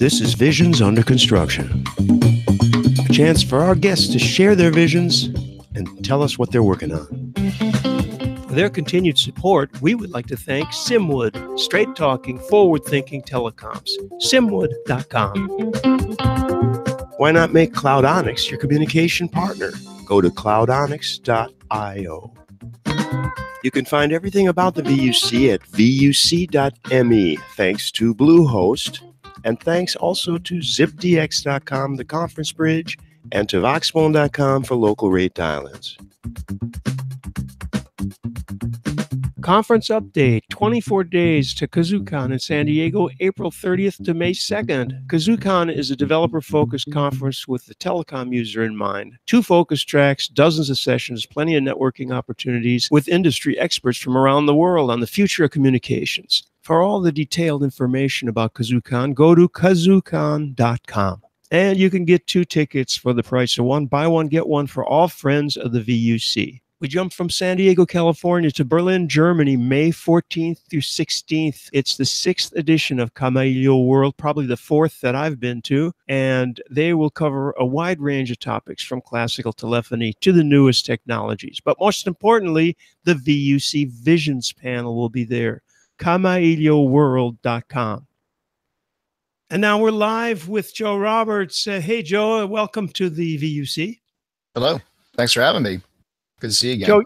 This is Visions Under Construction, a chance for our guests to share their visions and tell us what they're working on. For their continued support, we would like to thank Simwood, straight-talking, forward-thinking telecoms. Simwood.com. Why not make Cloudonics your communication partner? Go to cloudonics.io. You can find everything about the VUC at vuc.me, thanks to Bluehost, and thanks also to zipdx.com, the conference bridge, and to voxphone.com for local rate dial-ins. Conference update, 24 days to KazooCon in San Diego, April 30th to May 2nd. KazooCon is a developer-focused conference with the telecom user in mind. 2 focus tracks, dozens of sessions, plenty of networking opportunities with industry experts from around the world on the future of communications. For all the detailed information about KazooCon, go to kazoocon.com. And you can get 2 tickets for the price of 1. Buy 1, get 1 for all friends of the VUC. We jumped from San Diego, California to Berlin, Germany, May 14th through 16th. It's the 6th edition of Camaillo World, probably the 4th that I've been to, and they will cover a wide range of topics from classical telephony to the newest technologies. But most importantly, the VUC Visions panel will be there, camailloworld.com. And now we're live with Joe Roberts. Hey, Joe, welcome to the VUC. Hello. Thanks for having me. Good to see you again. Joe,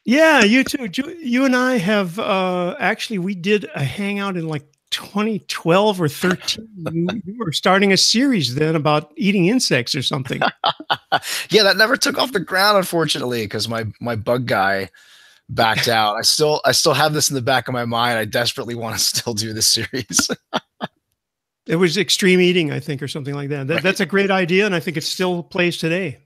yeah, you too. You and I have actually, we did a hangout in like 2012 or 13. You were starting a series then about eating insects or something. Yeah, that never took off the ground, unfortunately, because my bug guy backed out. I still have this in the back of my mind. I desperately want to still do this series. It was extreme eating, I think, or something like that. Right. That's a great idea, and I think it still plays today.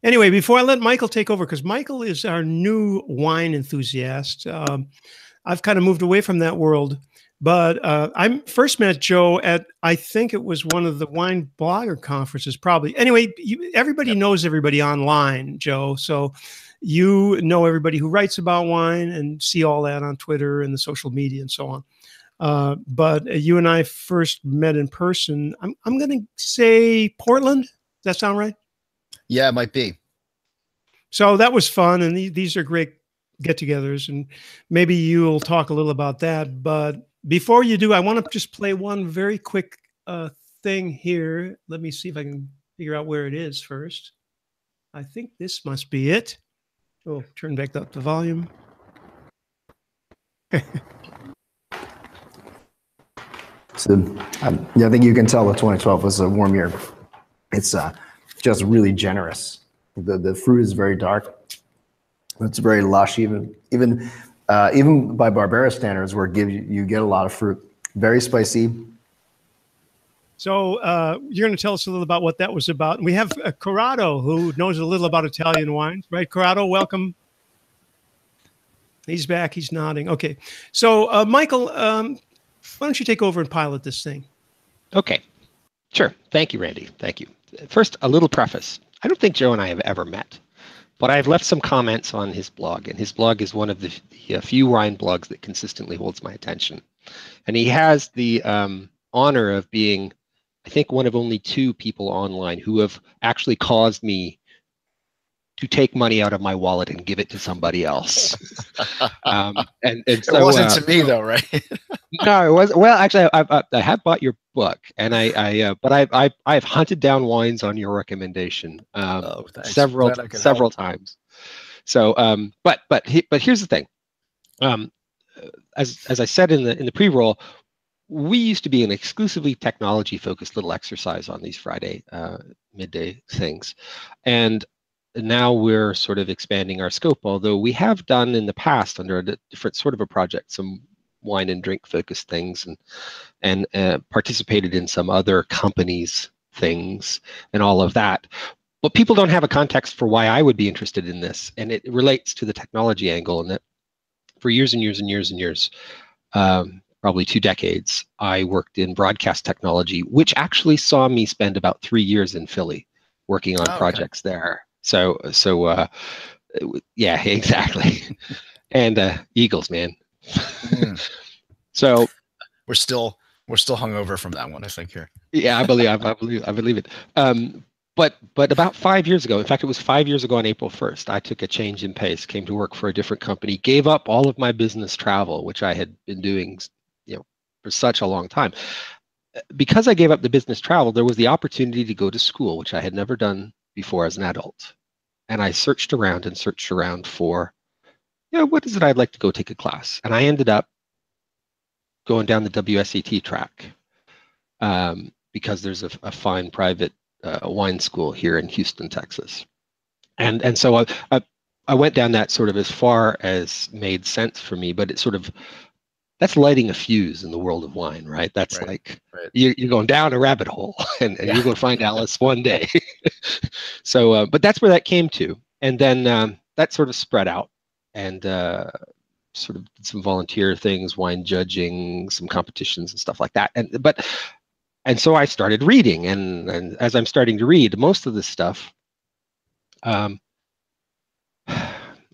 Anyway, before I let Michael take over, because Michael is our new wine enthusiast, I've kind of moved away from that world. But I first met Joe at, I think it was one of the wine blogger conferences, probably. Anyway, everybody knows everybody online, Joe. So you know everybody who writes about wine and see all that on Twitter and the social media and so on. But you and I first met in person. I'm going to say Portland. Does that sound right? Yeah, it might be. So that was fun, and these are great get-togethers, and maybe you'll talk a little about that. But before you do, I want to just play one very quick thing here. Let me see if I can figure out where it is first. I think this must be it. Oh, turn back up the volume. So, yeah, I think you can tell that 2012 was a warm year. It's just really generous. The fruit is very dark. It's very lush, even by Barbera standards, where you get a lot of fruit. Very spicy. So you're going to tell us a little about what that was about. And we have Corrado, who knows a little about Italian wines, right? Corrado, welcome. He's back. He's nodding. Okay. So Michael, why don't you take over and pilot this thing? Okay. Sure. Thank you, Randy. Thank you. First, a little preface. I don't think Joe and I have ever met, but I've left some comments on his blog, and his blog is one of the few wine blogs that consistently holds my attention. And he has the honor of being, I think, one of only 2 people online who have actually caused me to take money out of my wallet and give it to somebody else. And so, it wasn't to me though, right? No, it was. Well, actually, I have bought your book, and I've hunted down wines on your recommendation several times. So, but here's the thing. As I said in the pre-roll, we used to be an exclusively technology-focused little exercise on these Friday midday things, and now we're sort of expanding our scope, although we have done in the past under a different sort of a project some wine and drink focused things and participated in some other companies things and all of that. But people don't have a context for why I would be interested in this, and it relates to the technology angle, and that for years and years and years and years, probably 2 decades, I worked in broadcast technology, which actually saw me spend about 3 years in Philly working on projects there. So yeah, exactly. And Eagles, man. Mm. So we're still We're still hungover from that one, I think here. Yeah, I believe it. But about 5 years ago, in fact, it was 5 years ago on April 1st, I took a change in pace, came to work for a different company, gave up all of my business travel, which I had been doing, for such a long time. Because I gave up the business travel, there was the opportunity to go to school, which I had never done before as an adult. And I searched around for, what is it I'd like to go take a class? And I ended up going down the WSET track because there's a fine private wine school here in Houston, Texas. And so I went down that sort of as far as made sense for me, but it sort of, that's lighting a fuse in the world of wine, right? That's right. You're going down a rabbit hole and you're going to find Alice one day. So, but that's where that came to. And then that sort of spread out and sort of did some volunteer things, wine judging, some competitions and stuff like that. And so I started reading, and as I'm starting to read, most of this stuff,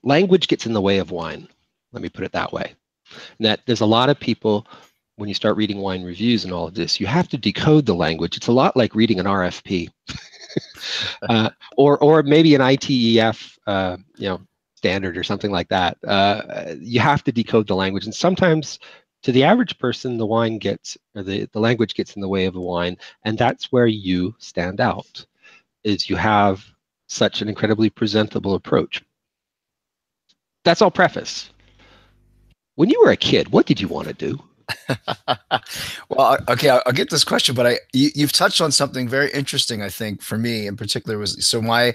language gets in the way of wine. Let me put it that way. And that there's a lot of people, when you start reading wine reviews and all of this, you have to decode the language. It's a lot like reading an RFP, or maybe an ITEF, standard or something like that. You have to decode the language, and sometimes to the average person, the wine gets, or the language gets in the way of the wine, and that's where you stand out, is you have such an incredibly presentable approach. That's all preface. When you were a kid, what did you want to do? Well, okay, I'll get this question, but you've touched on something very interesting, I think, for me in particular. Was so my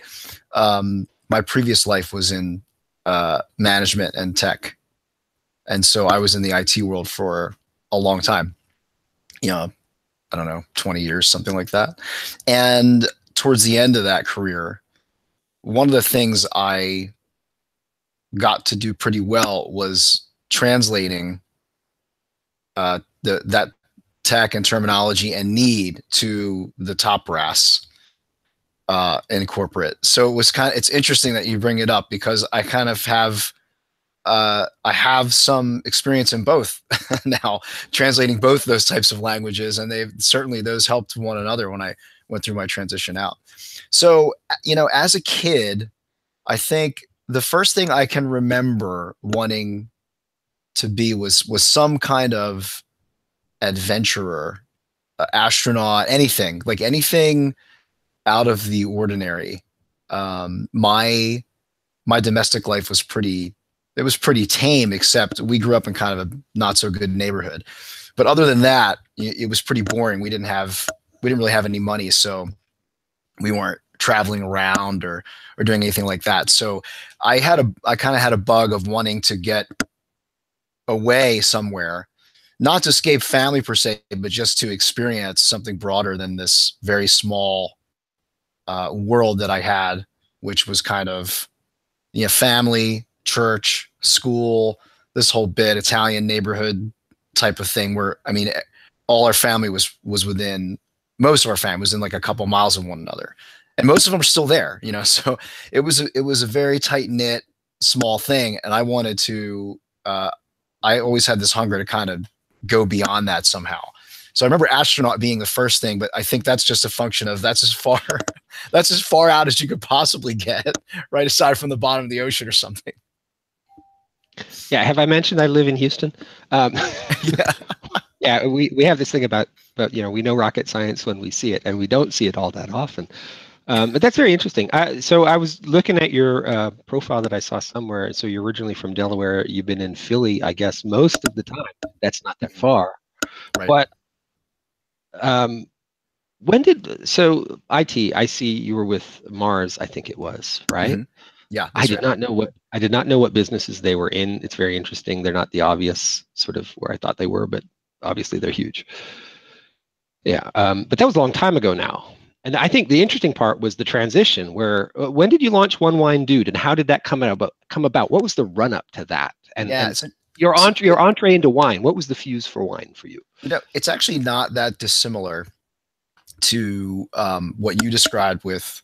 previous life was in management and tech, and so I was in the IT world for a long time. I don't know, 20 years, something like that. And towards the end of that career, one of the things I got to do pretty well was translating that tech and terminology and need to the top brass in corporate. So it's interesting that you bring it up, because I kind of have I have some experience in both now, translating both those types of languages, and those helped one another when I went through my transition out. So as a kid, I think the first thing I can remember wanting to be was some kind of adventurer, astronaut, anything out of the ordinary. My domestic life was pretty tame, except we grew up in kind of a not so good neighborhood. But other than that, it was pretty boring. We didn't really have any money, so we weren't traveling around or doing anything like that. So I kind of had a bug of wanting to get away somewhere, not to escape family per se, but just to experience something broader than this very small world that I had, which was kind of family, church, school, this whole bit, Italian neighborhood type of thing, where all our family was within, most of our family was in like a couple miles of one another, and most of them are still there, so it was a very tight knit small thing, and I wanted to I always had this hunger to kind of go beyond that somehow. So I remember astronaut being the first thing, but I think that's just a function of that's as far out as you could possibly get, right, aside from the bottom of the ocean or something. Yeah, have I mentioned I live in Houston? Yeah. Yeah, we have this thing about we know rocket science when we see it, and we don't see it all that often. But that's very interesting. So I was looking at your profile that I saw somewhere. So you're originally from Delaware. You've been in Philly, I guess, most of the time. That's not that far. Right. But I see you were with Mars, I think it was, right? Mm-hmm. Yeah. I did not know what businesses they were in. It's very interesting. They're not the obvious sort of where I thought they were, but obviously they're huge. Yeah. But that was a long time ago now. And I think the interesting part was the transition where, when did you launch One Wine Dude, and how did that come about? What was the run up to that? And, your entree into wine, what was the fuse for wine for you? It's actually not that dissimilar to what you described with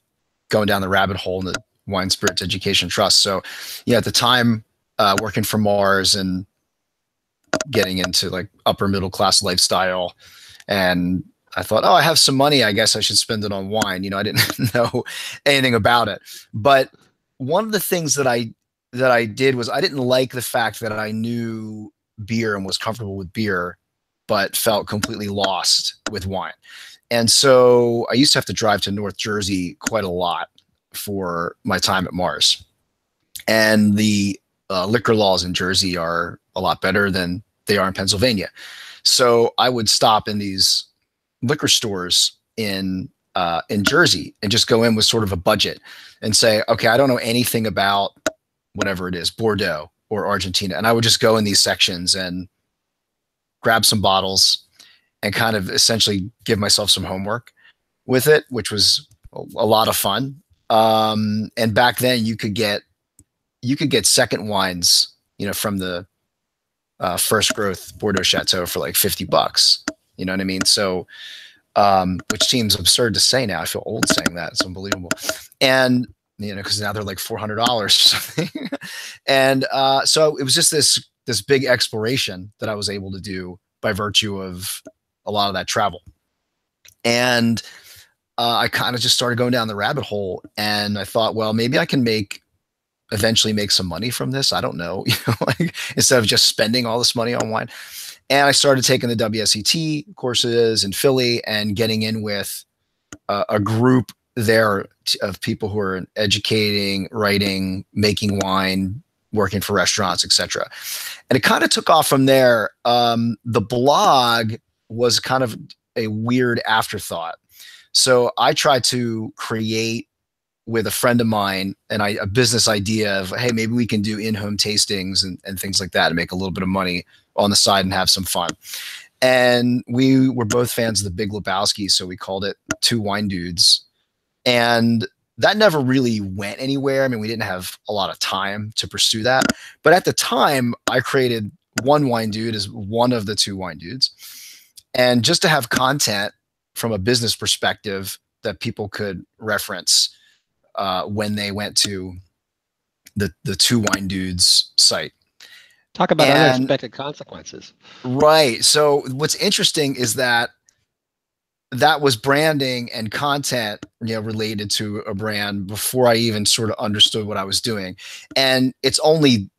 going down the rabbit hole in the Wine Spirits Education Trust. So at the time, working for Mars and getting into like upper middle class lifestyle, And I thought, oh, I have some money. I guess I should spend it on wine. You know, I didn't know anything about it. But one of the things that I did was I didn't like the fact that I knew beer and was comfortable with beer, but felt completely lost with wine. And so I used to have to drive to North Jersey quite a lot for my time at Mars. And the liquor laws in Jersey are a lot better than they are in Pennsylvania. So I would stop in these liquor stores in Jersey and just go in with sort of a budget and say, okay, I don't know anything about whatever it is, Bordeaux or Argentina. And I would just go in these sections and grab some bottles and kind of essentially give myself some homework with it, which was a lot of fun. And back then you could get second wines, you know, from the first growth Bordeaux Chateau for like $50. You know what I mean? So, which seems absurd to say now. I feel old saying that. It's unbelievable. And, you know, because now they're like $400 or something. And so it was just this big exploration that I was able to do by virtue of a lot of that travel. And I kind of just started going down the rabbit hole, and I thought, well, maybe I can eventually make some money from this. I don't know, you know, like instead of just spending all this money on wine. And I started taking the WSET courses in Philly and getting in with a group there of people who are educating, writing, making wine, working for restaurants, etc. And it kind of took off from there. The blog was kind of a weird afterthought. So I tried to create with a friend of mine a business idea of, hey, maybe we can do in-home tastings and things like that and make a little bit of money on the side and have some fun. And we were both fans of the Big Lebowski, so we called it Two Wine Dudes. And that never really went anywhere. I mean, we didn't have a lot of time to pursue that. But at the time, I created One Wine Dude as one of the Two Wine Dudes. And just to have content from a business perspective that people could reference when they went to the Two Wine Dudes site. Talk about unexpected consequences. Right. So what's interesting is that was branding and content, you know, related to a brand before I even sort of understood what I was doing. And it's only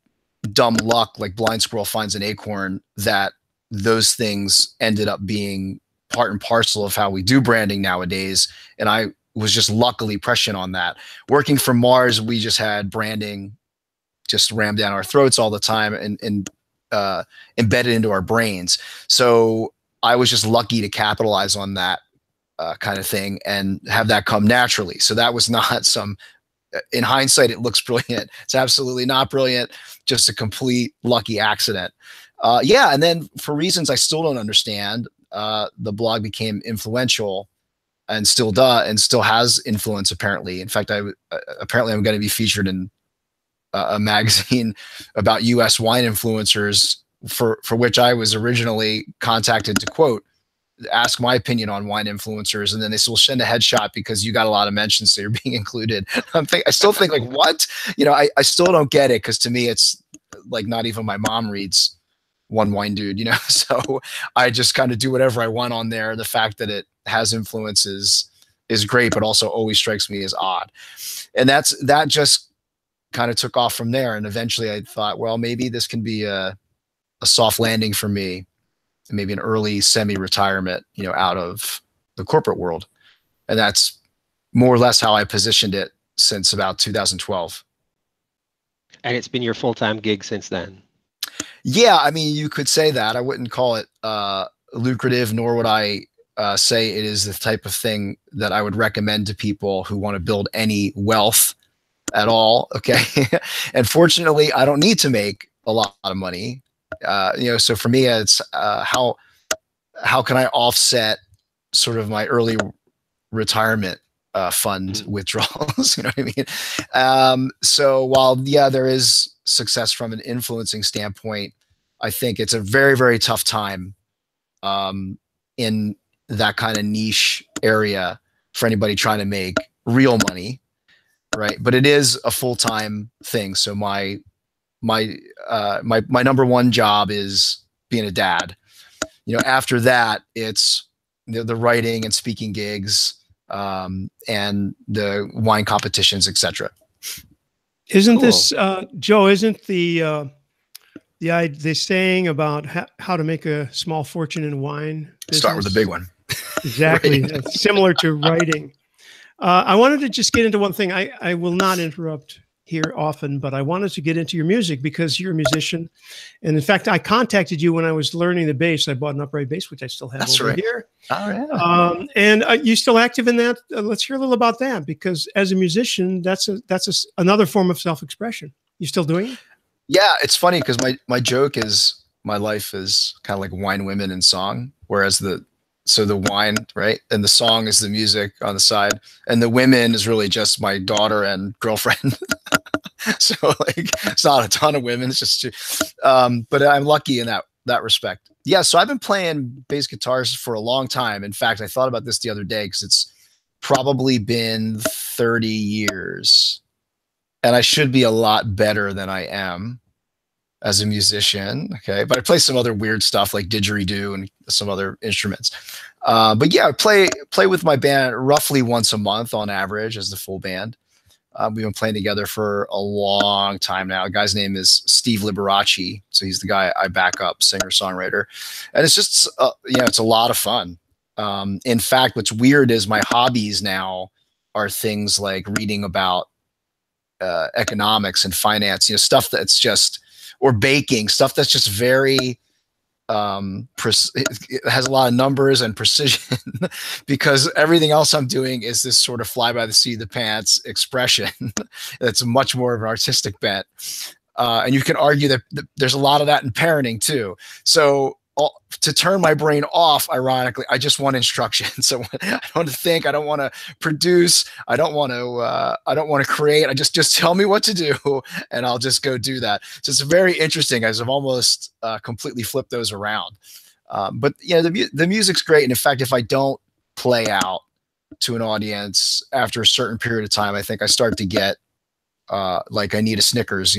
dumb luck, like blind squirrel finds an acorn, that those things ended up being part and parcel of how we do branding nowadays. And I was just luckily prescient on that. Working for Mars, we just had branding just rammed down our throats all the time and embedded into our brains. So I was just lucky to capitalize on that kind of thing and have that come naturally. So that was not some, in hindsight, it looks brilliant. It's absolutely not brilliant. Just a complete lucky accident. Yeah. And then for reasons I still don't understand, the blog became influential and still has influence, apparently. In fact, apparently I'm going to be featured in a magazine about US wine influencers, for which I was originally contacted to quote, ask my opinion on wine influencers. And then they said, we'll send a headshot because you got a lot of mentions, so you're being included. I still think like, what? You know, I still don't get it, because to me, it's like not even my mom reads One Wine Dude, you know? So I just kind of do whatever I want on there. The fact that it has influences is great, but also always strikes me as odd. And that just kind of took off from there. And eventually I thought, well, maybe this can be a soft landing for me, maybe an early semi-retirement, you know, out of the corporate world. And that's more or less how I positioned it since about 2012. And it's been your full-time gig since then. Yeah, I mean, you could say that. I wouldn't call it lucrative, nor would I say it is the type of thing that I would recommend to people who want to build any wealth at all. Okay. And fortunately, I don't need to make a lot of money. You know, so for me, it's how can I offset sort of my early retirement fund withdrawals? You know what I mean? So while, yeah, there is success from an influencing standpoint, I think it's a very, very tough time in that kind of niche area for anybody trying to make real money, right? But it is a full-time thing. So my number one job is being a dad. You know, after that, it's the writing and speaking gigs, and the wine competitions, etc. Isn't Cool. this, Joe, isn't the saying about how to make a small fortune in wine business? Start with the big one. Exactly. Right. It's similar to writing. I wanted to just get into one thing. I will not interrupt here often, but I wanted to get into your music because you're a musician. And in fact, I contacted you when I was learning the bass. I bought an upright bass, which I still have over here. Oh, yeah. And you still active in that? Let's hear a little about that, because as a musician, that's another form of self-expression. You still doing it? Yeah, it's funny because my joke is my life is kind of like wine, women, and song, whereas the wine, right, and the song is the music on the side, and the women is really just my daughter and girlfriend. So like, it's not a ton of women. It's just, but I'm lucky in that respect. Yeah. So I've been playing bass guitars for a long time. In fact, I thought about this the other day because it's probably been 30 years, and I should be a lot better than I am as a musician. Okay. But I play some other weird stuff like digeridoo and some other instruments. But yeah, I play with my band roughly once a month on average as the full band. We've been playing together for a long time now. The guy's name is Steve Liberace. So he's the guy I back up, singer, songwriter. And it's just, it's a lot of fun. In fact, what's weird is my hobbies now are things like reading about economics and finance, stuff that's just, or baking, stuff that's just very, it has a lot of numbers and precision because everything else I'm doing is this sort of fly by the seat of the pants expression that's much more of an artistic bent. And you can argue that there's a lot of that in parenting too. So to turn my brain off, ironically, I just want instruction. So I don't want to think, I don't want to produce, I don't want to create. I just tell me what to do and I'll just go do that. So it's very interesting as I've almost completely flipped those around. But yeah, the music's great. And in fact, if I don't play out to an audience after a certain period of time, I think I start to get like I need a Snickers,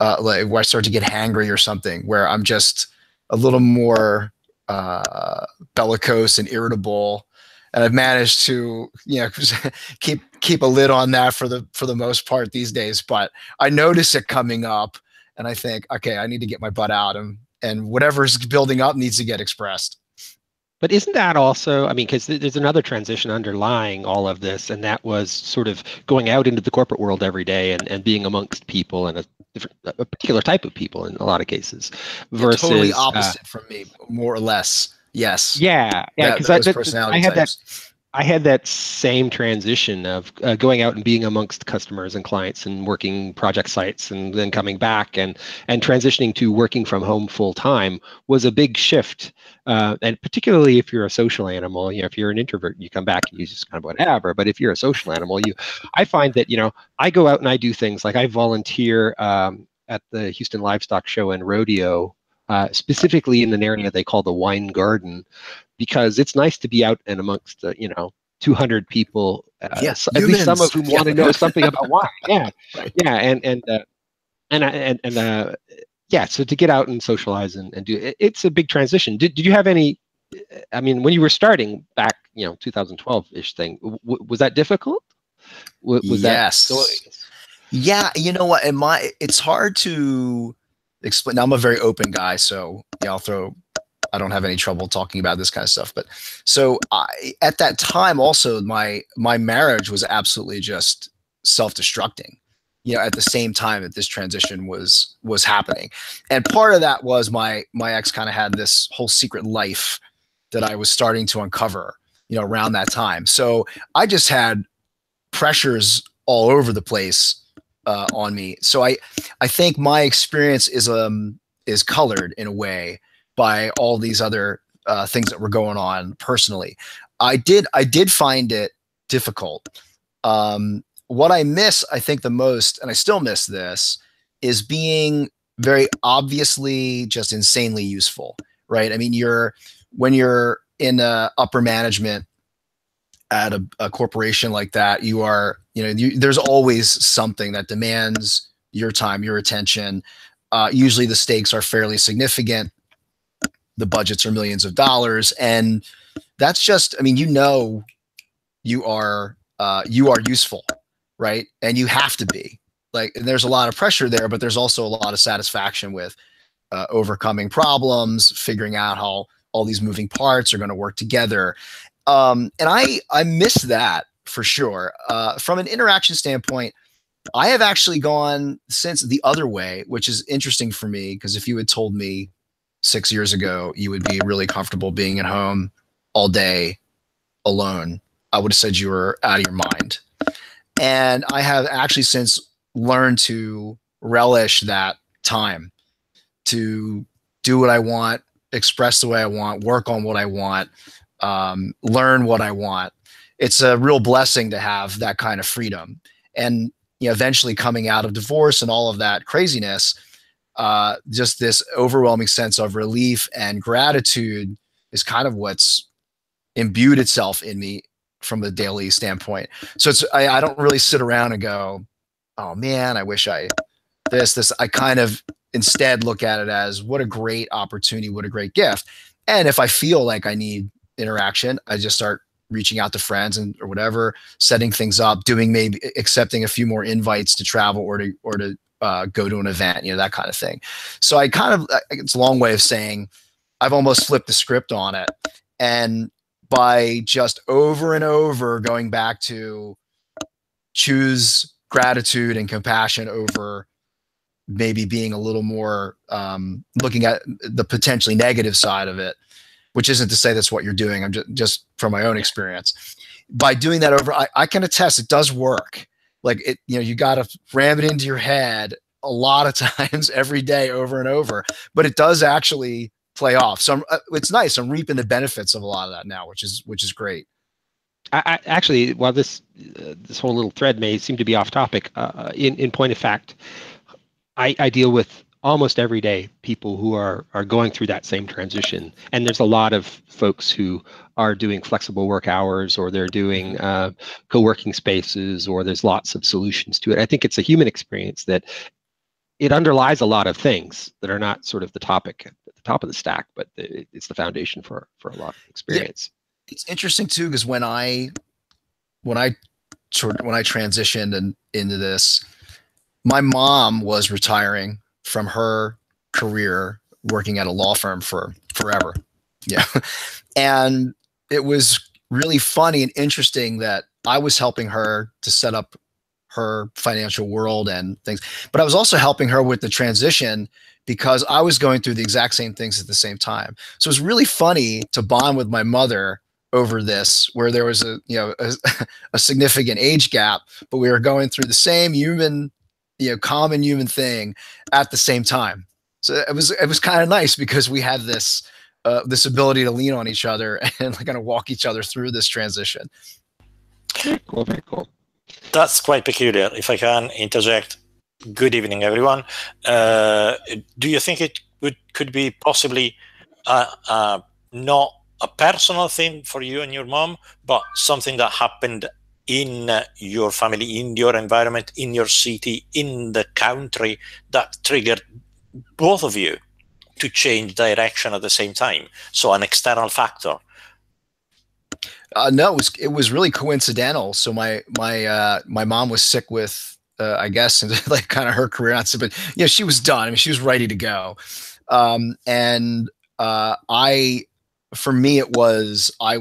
like where I start to get hangry or something, where I'm just a little more bellicose and irritable, and I've managed to keep a lid on that for the most part these days. But I notice it coming up, and I think, okay, I need to get my butt out, and whatever's building up needs to get expressed. But isn't that also, I mean, because there's another transition underlying all of this, and that was sort of going out into the corporate world every day and being amongst people and a particular type of people in a lot of cases, versus totally opposite from me, more or less. Yes. Yeah. Because I had that same transition of going out and being amongst customers and clients and working project sites and then coming back and transitioning to working from home full time was a big shift. And particularly if you're a social animal, if you're an introvert, you come back and you just kind of whatever. But if you're a social animal, I find that, I go out and I do things like I volunteer at the Houston Livestock Show and Rodeo, specifically in an area they call the Wine Garden, because it's nice to be out and amongst 200 people, yes, at least some of whom want to know something about wine. Yeah, right. Yeah, so to get out and socialize and do it, it's a big transition. Did you have any? I mean, when you were starting back, 2012-ish thing, was that difficult? Was yes. That? Yeah, you know what? It's hard to explain. Now, I'm a very open guy, so I don't have any trouble talking about this kind of stuff. But so at that time, also my marriage was absolutely just self-destructing. At the same time that this transition was happening, and part of that was my ex kind of had this whole secret life that I was starting to uncover, around that time. So I just had pressures all over the place on me. So I think my experience is colored in a way by all these other things that were going on personally. I did find it difficult. What I miss, I think the most, and I still miss this, is being very obviously just insanely useful, right? I mean, when you're in upper management at a corporation like that, you are, there's always something that demands your time, your attention. Usually the stakes are fairly significant. The budgets are millions of dollars, and that's just, I mean, you are useful, right? And you have to be. Like, and there's a lot of pressure there, but there's also a lot of satisfaction with overcoming problems, figuring out how all these moving parts are going to work together. And I miss that for sure. From an interaction standpoint, I have actually gone since the other way, which is interesting for me, because if you had told me 6 years ago you would be really comfortable being at home all day alone, I would have said you were out of your mind. And I have actually since learned to relish that time to do what I want, express the way I want, work on what I want, learn what I want. It's a real blessing to have that kind of freedom. And eventually coming out of divorce and all of that craziness, just this overwhelming sense of relief and gratitude is kind of what's imbued itself in me from a daily standpoint. So I don't really sit around and go, oh man, I wish I this. I kind of instead look at it as what a great opportunity, what a great gift. And if I feel like I need interaction, I just start reaching out to friends or whatever, setting things up, maybe accepting a few more invites to travel or to go to an event, that kind of thing. So it's a long way of saying I've almost flipped the script on it. And by just over and over going back to choose gratitude and compassion over maybe being a little more looking at the potentially negative side of it, which isn't to say that's what you're doing. I'm just from my own experience. By doing that over, I can attest it does work. Like you got to ram it into your head a lot of times every day over and over, but it does actually play off. So it's nice. I'm reaping the benefits of a lot of that now, which is great. I actually, while this whole little thread may seem to be off topic, in point of fact, I deal with almost every day people who are going through that same transition, and there's a lot of folks who are doing flexible work hours, or they're doing co-working spaces, or there's lots of solutions to it. I think it's a human experience that it underlies a lot of things that are not sort of the topic at the top of the stack, but it's the foundation for a lot of experience. Yeah. It's interesting too, because when I transitioned into this, my mom was retiring from her career working at a law firm for forever. Yeah. And it was really funny and interesting that I was helping her to set up her financial world and things, but I was also helping her with the transition because I was going through the exact same things at the same time. So it was really funny to bond with my mother over this, where there was a significant age gap, but we were going through the same common human thing at the same time. So it was kind of nice because we had this ability to lean on each other and kind of walk each other through this transition. Very cool. Very cool. That's quite peculiar. If I can interject, good evening, everyone. Do you think it could be possibly not a personal thing for you and your mom, but something that happened in your family, in your environment, in your city, in the country, that triggered both of you to change direction at the same time? So an external factor. No, it was really coincidental. So my mom was sick with I guess like kind of her career, but she was done. I mean, she was ready to go. For me, it was I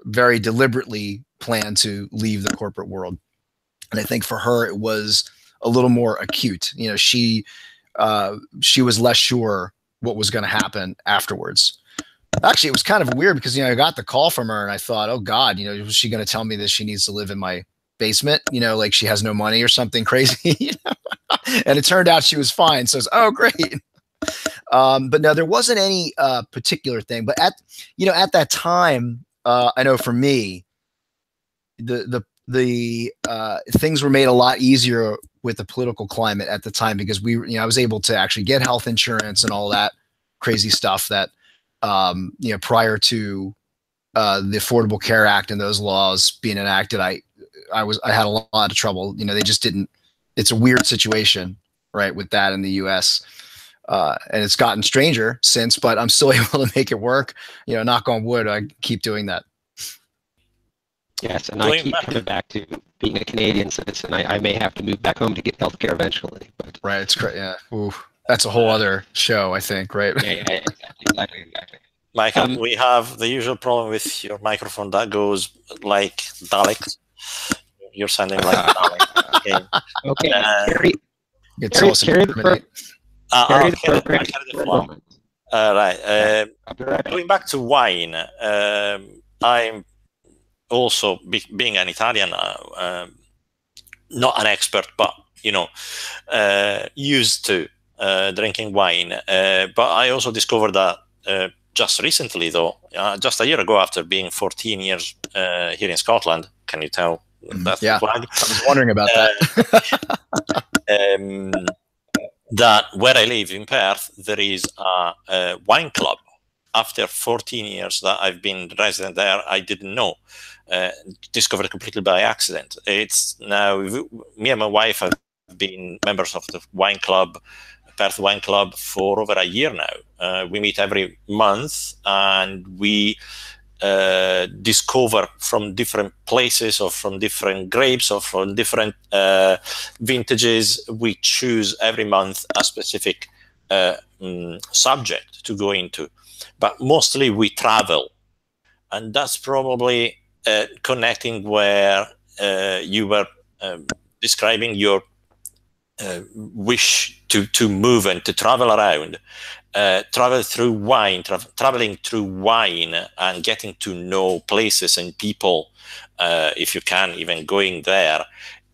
very deliberately planned to leave the corporate world, and I think for her it was a little more acute. She was less sure what was going to happen afterwards. Actually, it was kind of weird because I got the call from her and I thought, oh God, was she going to tell me that she needs to live in my basement? Like she has no money or something crazy. And it turned out she was fine. So it's, oh great. But no, there wasn't any particular thing. But at that time, I know for me, the things were made a lot easier with the political climate at the time because I was able to actually get health insurance and all that crazy stuff that prior to the Affordable Care Act and those laws being enacted, I had a lot of trouble. They just didn't. It's a weird situation, right, with that in the U.S. and it's gotten stranger since, but I'm still able to make it work. You know, knock on wood, I keep doing that. Yes, and I keep coming back to being a Canadian citizen. I may have to move back home to get healthcare eventually. But right, it's great. Yeah, ooh, that's a whole other show, I think. Right? Yeah, exactly. Michael, we have the usual problem with your microphone that goes like Daleks. You're sounding like Dalek. Okay. Carry the flow. Right. Going back to wine, I'm also being an Italian, not an expert, but used to drinking wine. But I also discovered that just recently, though, just a year ago, after being 14 years here in Scotland. Can you tell? That's yeah, I was wondering about that. That where I live in Perth, there is a wine club. After 14 years that I've been resident there, I didn't know. Discovered it completely by accident. It's now me and my wife have been members of the wine club, Perth Wine Club, for over a year now. We meet every month, and we discover from different places, or from different grapes, or from different vintages. We choose every month a specific subject to go into, but mostly we travel, and that's probably connecting where you were describing your wish to move and to travel around. Traveling through wine and getting to know places and people, if you can, even going there,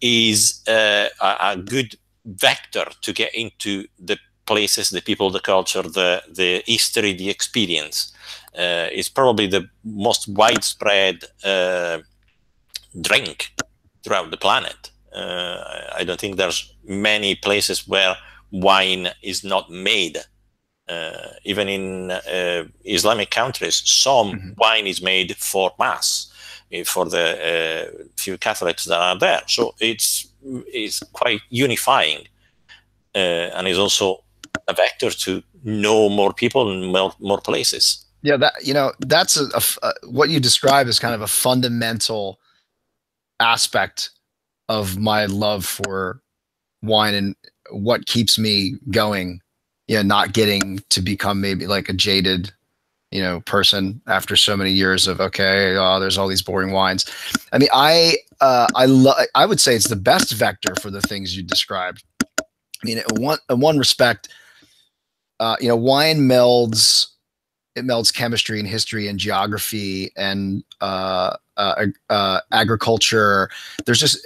is a good vector to get into the places, the people, the culture, the history, the experience. Is probably the most widespread drink throughout the planet. I don't think there's many places where wine is not made. Even in Islamic countries, some wine is made for mass, for the few Catholics that are there. So it's quite unifying, and is also a vector to know more people and more places. Yeah, that's what you describe as kind of a fundamental aspect of my love for wine and what keeps me going. Not getting to become maybe like a jaded, person after so many years of, there's all these boring wines. I mean, I would say it's the best vector for the things you described. I mean, in one respect, wine melds chemistry and history and geography and agriculture. There's just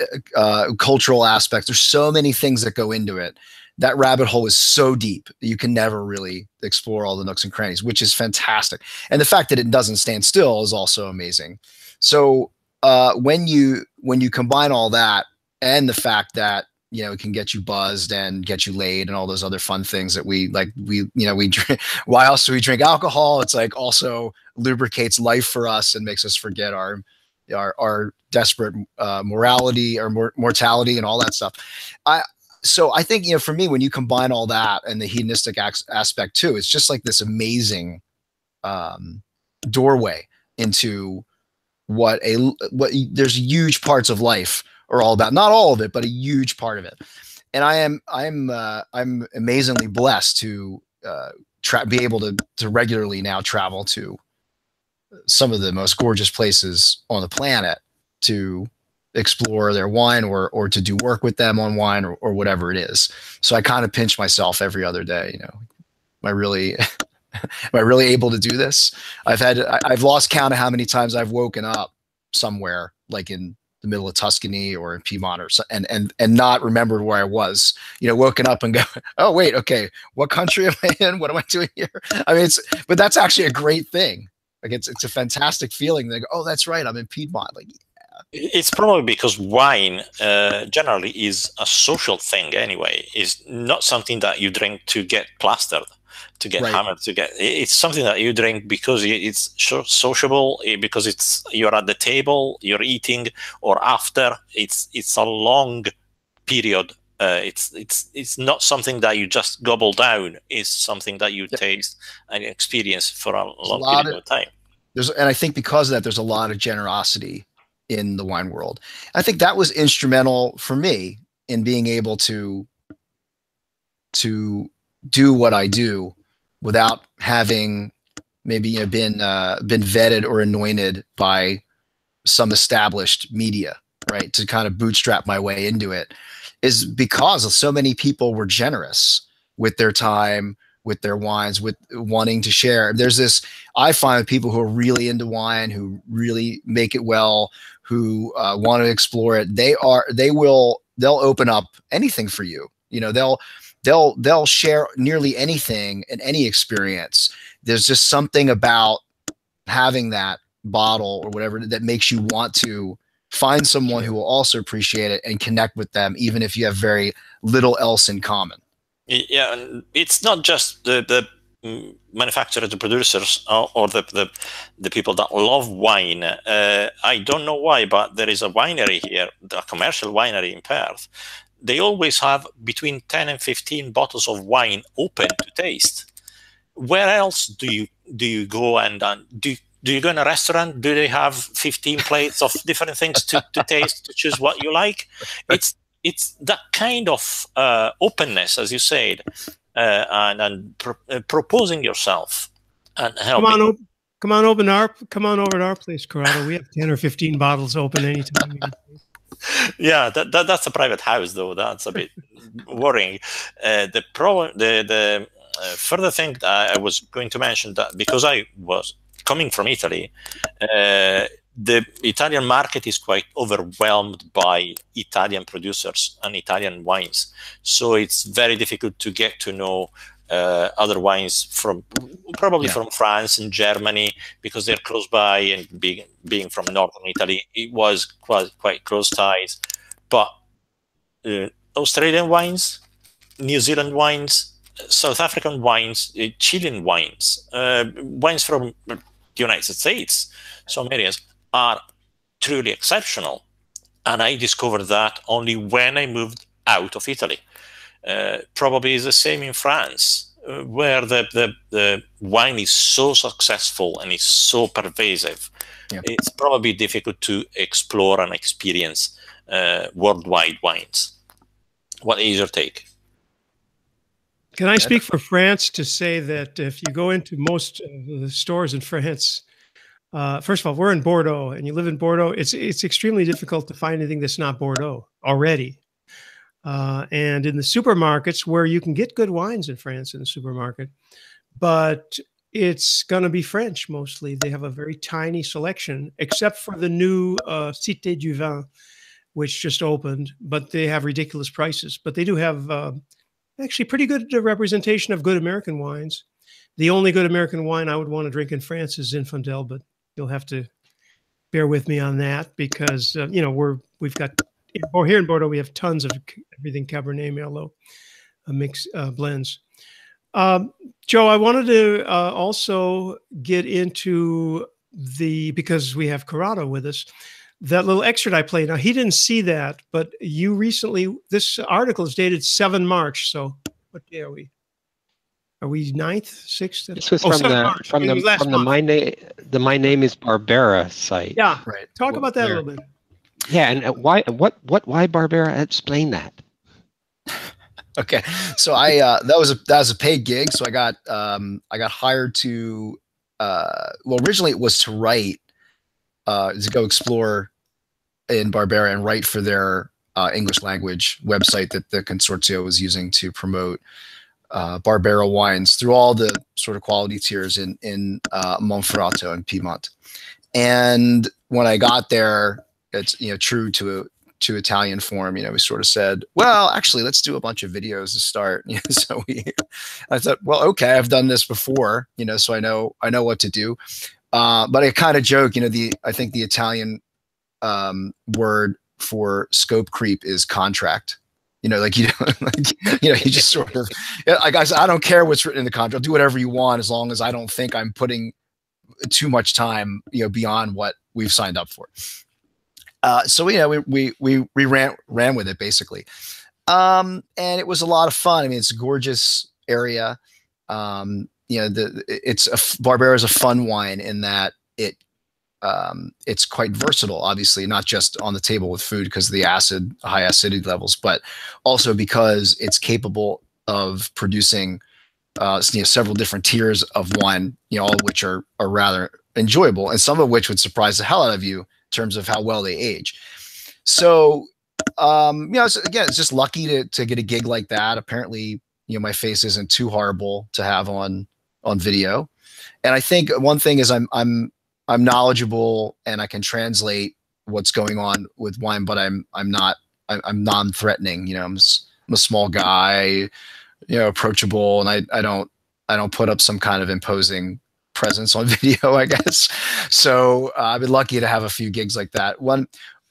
cultural aspects. There's so many things that go into it. That rabbit hole is so deep you can never really explore all the nooks and crannies, which is fantastic. And the fact that it doesn't stand still is also amazing. So when you combine all that and the fact that it can get you buzzed and get you laid and all those other fun things that we drink. Why else do we drink alcohol? It's like also lubricates life for us and makes us forget our desperate morality or mortality and all that stuff. So I think, for me, when you combine all that and the hedonistic aspect too, it's just like this amazing doorway into what there's huge parts of life are all about. Not all of it, but a huge part of it. And I'm amazingly blessed to be able to regularly now travel to some of the most gorgeous places on the planet to explore their wine or to do work with them on wine or whatever it is. So I kind of pinch myself every other day, am I really able to do this? I've lost count of how many times I've woken up somewhere like in the middle of Tuscany or in Piedmont and not remembered where I was, woken up and go, oh wait, okay, what country am I in? What am I doing here? I mean, but that's actually a great thing. Like it's a fantastic feeling. They go, oh, that's right, I'm in Piedmont. Like, it's probably because wine generally is a social thing anyway. It's not something that you drink to get plastered, to get hammered, it's something that you drink because it's sociable, because you're at the table, you're eating, or after. It's a long period It's not something that you just gobble down. It's something that you taste and experience for a long period of time. And I think because of that, there's a lot of generosity in the wine world. I think that was instrumental for me in being able to do what I do without having maybe been vetted or anointed by some established media, right? To kind of bootstrap my way into it, is because so many people were generous with their time, with their wines, with wanting to share. There's this, I find people who are really into wine, who really make it well, who want to explore it. They'll open up anything for you. You know, they'll share nearly anything and any experience. There's just something about having that bottle or whatever that makes you want to find someone who will also appreciate it and connect with them, even if you have very little else in common. Yeah, and it's not just the manufacturers, the producers, or the people that love wine. I don't know why, but there is a winery here, a commercial winery in Perth. They always have between 10 and 15 bottles of wine open to taste. Where else do you go and do you go in a restaurant? Do they have 15 plates of different things to taste, to choose what you like? It's that kind of openness, as you said, and proposing yourself and helping. Come on over to our place, Corrado. We have 10 or 15 bottles open anytime. Yeah, that's a private house, though. That's a bit worrying. The further thing that I was going to mention, that because I was coming from Italy, the Italian market is quite overwhelmed by Italian producers and Italian wines. So it's very difficult to get to know other wines from France and Germany, because they're close by, and being from northern Italy, it was quite close ties. But Australian wines, New Zealand wines, South African wines, Chilean wines, wines from the United States, some areas are truly exceptional. And I discovered that only when I moved out of Italy. Probably is the same in France, where the wine is so successful and is so pervasive. Yeah. It's probably difficult to explore and experience worldwide wines. What is your take? Can I speak for France to say that if you go into most of the stores in France, first of all, we're in Bordeaux, and you live in Bordeaux, it's extremely difficult to find anything that's not Bordeaux already. And in the supermarkets, where you can get good wines in France in the supermarket, but it's going to be French mostly. They have a very tiny selection, except for the new Cité du Vin, which just opened, but they have ridiculous prices. But they do have actually pretty good representation of good American wines. The only good American wine I would want to drink in France is Zinfandel, but you'll have to bear with me on that, because we've got here in Bordeaux, we have tons of everything Cabernet Merlot mix blends. Joe, I wanted to also get into because we have Corrado with us, that little excerpt I played. Now, he didn't see that, but you recently, this article is dated 7 March. So what day are we? Are we 9th, 6th? This was from the My Name is Barbera site. Yeah, right. Talk about that a little bit. Yeah, and why Barbera? Explain that. Okay, so that was a paid gig. So I got hired to originally it was to write to go explore in Barbera and write for their English language website that the consortio was using to promote Barbera wines through all the sort of quality tiers in Monferrato and Piedmont. And when I got there, it's true to Italian form. We sort of said, well, actually, let's do a bunch of videos to start. So I thought, well, okay, I've done this before, so I know what to do. But I kind of joke, I think the Italian word for scope creep is contract. You just sort of, I don't care what's written in the contract. Do whatever you want, as long as I don't think I'm putting too much time, beyond what we've signed up for. So we ran with it basically. And it was a lot of fun. I mean, it's a gorgeous area. You know, Barbera is a fun wine in that it's quite versatile, obviously, not just on the table with food because of the high acidity levels, but also because it's capable of producing several different tiers of wine, all of which are rather enjoyable, and some of which would surprise the hell out of you in terms of how well they age. So, it's just lucky to get a gig like that. Apparently, my face isn't too horrible to have on video. And I think one thing is I'm knowledgeable and I can translate what's going on with wine, but I'm non-threatening. I'm a small guy, approachable, and I don't put up some kind of imposing presence on video, I guess. So I've been lucky to have a few gigs like that.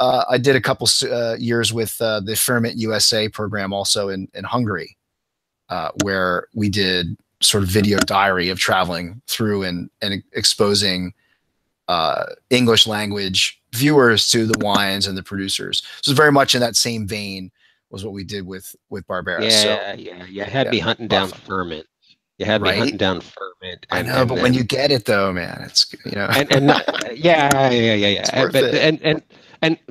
I did a couple years with the Ferment USA program also in Hungary, where we did sort of video diary of traveling through and exposing English language viewers to the wines and the producers. So it's very much in that same vein was what we did with Barbera. You had me hunting down Ferment. You had me hunting down Ferment. I know, but when you get it though, man, it's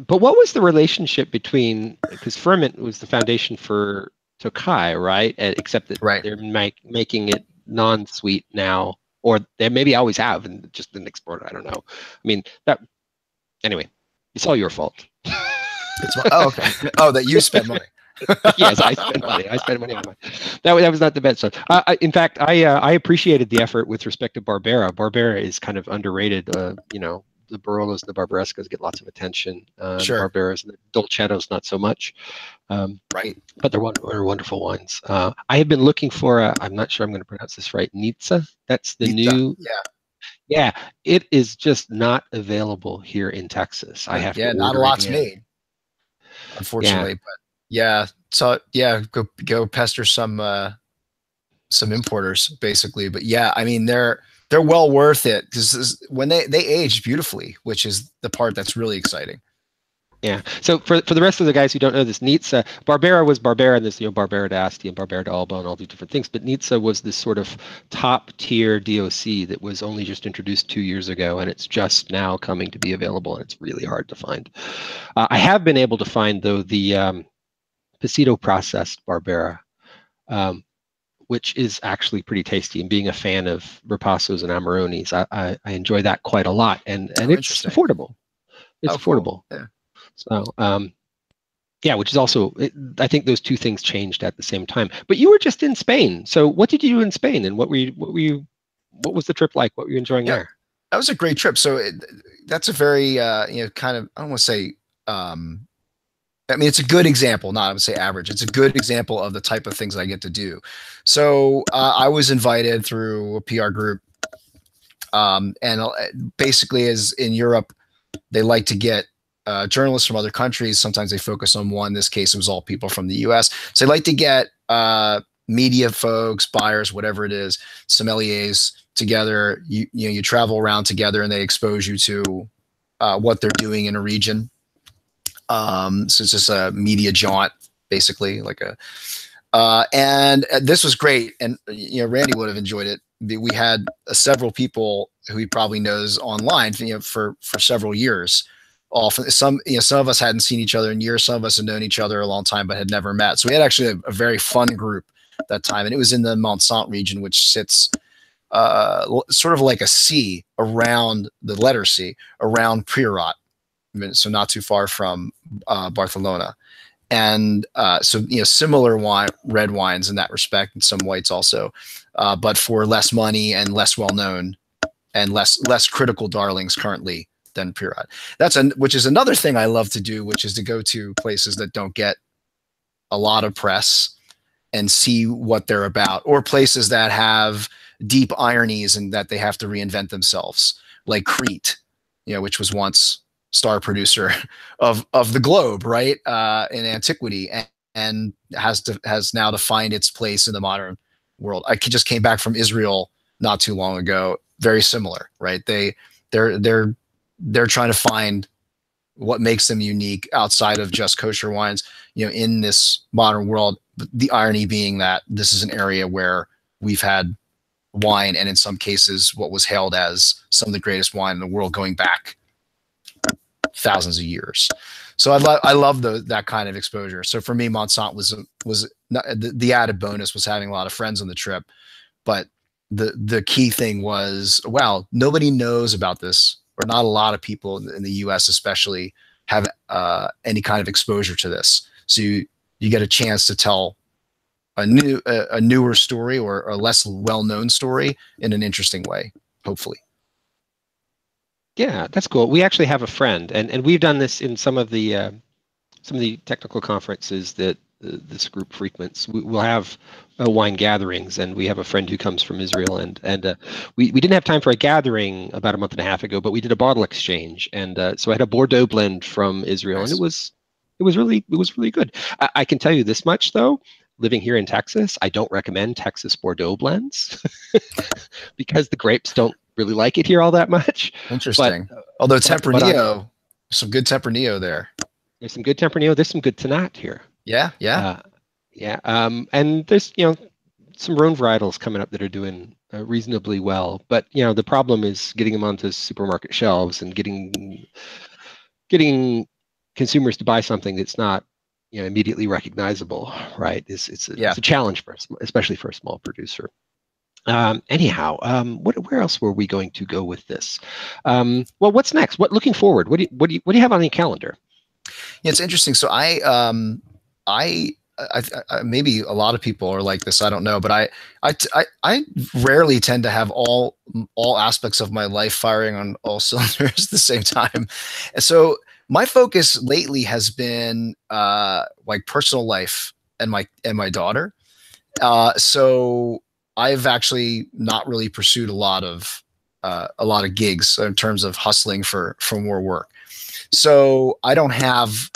But what was the relationship between, because Ferment was the foundation for Tokai, right? Except that they're making it non-sweet now, or they maybe always have and just didn't export it. I don't know. I mean, anyway, it's all your fault. Okay. Oh, that you spent money. Yes, I spent money. I spent money on mine. That was not the best stuff. In fact, I appreciated the effort with respect to Barbera. Barbera is kind of underrated. The Barolos and the Barbarescas get lots of attention. Sure. The Barberas and the Dolcettos not so much. But they're wonderful wines. I have been looking for I'm not sure I'm going to pronounce this right, Nizza. That's the new. Yeah. It is just not available here in Texas. I have to. Not a lot's made, unfortunately. But so go pester some importers basically. But I mean they're well worth it because when they age beautifully, which is the part that's really exciting. Yeah. So for the rest of the guys who don't know this, Nizza, Barbera was Barbera, and this Barbera d'Asti and Barbera d'Alba and all these different things. But Nizza was this sort of top tier DOC that was only just introduced 2 years ago, and it's just now coming to be available, and it's really hard to find. I have been able to find though the Pasito processed Barbera, which is actually pretty tasty. And being a fan of Repassos and Amarones, I enjoy that quite a lot, and it's affordable. It's affordable. Cool. Yeah. So, which is also, I think those two things changed at the same time. But you were just in Spain. So what did you do in Spain, and what was the trip like? What were you enjoying there? That was a great trip. So that's a very, kind of, I don't want to say, I mean, it's a good example, not I would say average. It's a good example of the type of things I get to do. So I was invited through a PR group, and basically, as in Europe, they like to get journalists from other countries. Sometimes they focus on one. In this case, it was all people from the U.S. So they like to get media folks, buyers, whatever it is, sommeliers together. You travel around together, and they expose you to what they're doing in a region. So it's just a media jaunt, basically, and this was great. And Randy would have enjoyed it. We had several people who he probably knows online, for several years. Often, some of us hadn't seen each other in years. Some of us had known each other a long time, but had never met. So we had actually a very fun group that time, and it was in the Montsant region, which sits sort of like a C around the letter C around Priorat. So not too far from Barcelona, and similar red wines in that respect, and some whites also, but for less money and less well known, and less critical darlings currently than Priorat. Which is another thing I love to do, which is to go to places that don't get a lot of press and see what they're about, or places that have deep ironies and that they have to reinvent themselves, like Crete, which was once star producer of the globe, right, in antiquity, and has now to find its place in the modern world. I just came back from Israel not too long ago. Very similar, right? They're trying to find what makes them unique outside of just kosher wines. in this modern world. The irony being that this is an area where we've had wine, and in some cases, what was hailed as some of the greatest wine in the world going back thousands of years. So I love that kind of exposure. So for me, Monsant was not, the added bonus was having a lot of friends on the trip, but the key thing was, wow, nobody knows about this, or not a lot of people in the U.S. especially have any kind of exposure to this. So you get a chance to tell a newer story, or a less well-known story, in an interesting way, hopefully. Yeah, that's cool. We actually have a friend, and we've done this in some of the technical conferences that this group frequents. We'll have wine gatherings, and we have a friend who comes from Israel, and we didn't have time for a gathering about a month and a half ago, but we did a bottle exchange, and so I had a Bordeaux blend from Israel, nice. And it was really good. I can tell you this much though. Living here in Texas, I don't recommend Texas Bordeaux blends because the grapes don't really like it here all that much. Interesting. But, although Tempranillo, some good Tempranillo there. There's some good Tempranillo. There's some good Tannat here. Yeah. And there's some Rhone varietals coming up that are doing reasonably well. But the problem is getting them onto supermarket shelves and getting consumers to buy something that's not immediately recognizable, right? It's a challenge especially for a small producer. Anyhow, where else were we going to go with this? Well, what's next? Looking forward? What do you have on the calendar? Yeah, it's interesting. So I maybe a lot of people are like this. I don't know, but I rarely tend to have all aspects of my life firing on all cylinders at the same time. And so my focus lately has been like personal life and my daughter. So I've actually not really pursued a lot of gigs in terms of hustling for more work. So I don't have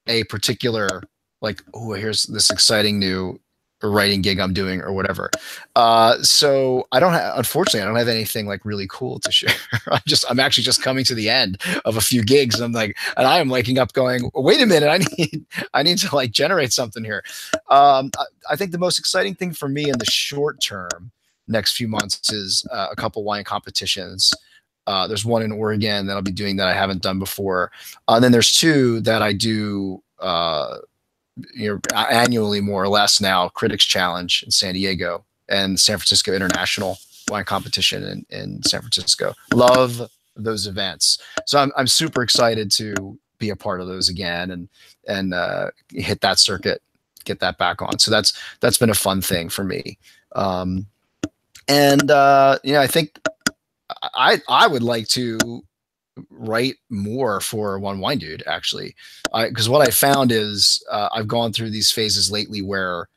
a particular like, oh, here's this exciting new writing gig I'm doing or whatever. So unfortunately, I don't have anything like really cool to share. I'm actually just coming to the end of a few gigs. And I am waking up going, wait a minute, I need to like generate something here. I think the most exciting thing for me in the short term, next few months, is a couple wine competitions. There's one in Oregon that I'll be doing that I haven't done before. And then there's two that I do, annually, more or less now: Critics Challenge in San Diego and San Francisco International Wine Competition in San Francisco. Love those events. So I'm super excited to be a part of those again and hit that circuit, get that back on. So that's been a fun thing for me. I think I would like to write more for One Wine Dude, actually, because what I found is I've gone through these phases lately where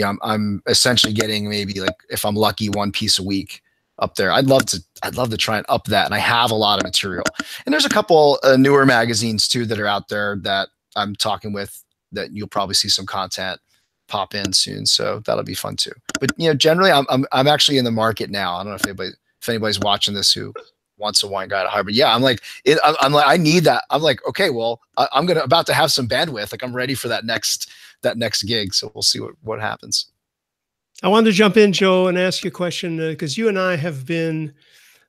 I'm essentially getting maybe, like, if I'm lucky, one piece a week up there. I'd love to try and up that, and I have a lot of material. And there's a couple newer magazines too that are out there that I'm talking with, that you'll probably see some content pop in soon, so that'll be fun too. But generally I'm actually in the market now. I don't know if anybody's watching this who wants a wine guy to hire, but yeah, I'm like, I need that. I'm like, okay, well, I'm about to have some bandwidth. Like, I'm ready for that next gig. So we'll see what happens. I wanted to jump in, Joe, and ask you a question, because you and I have been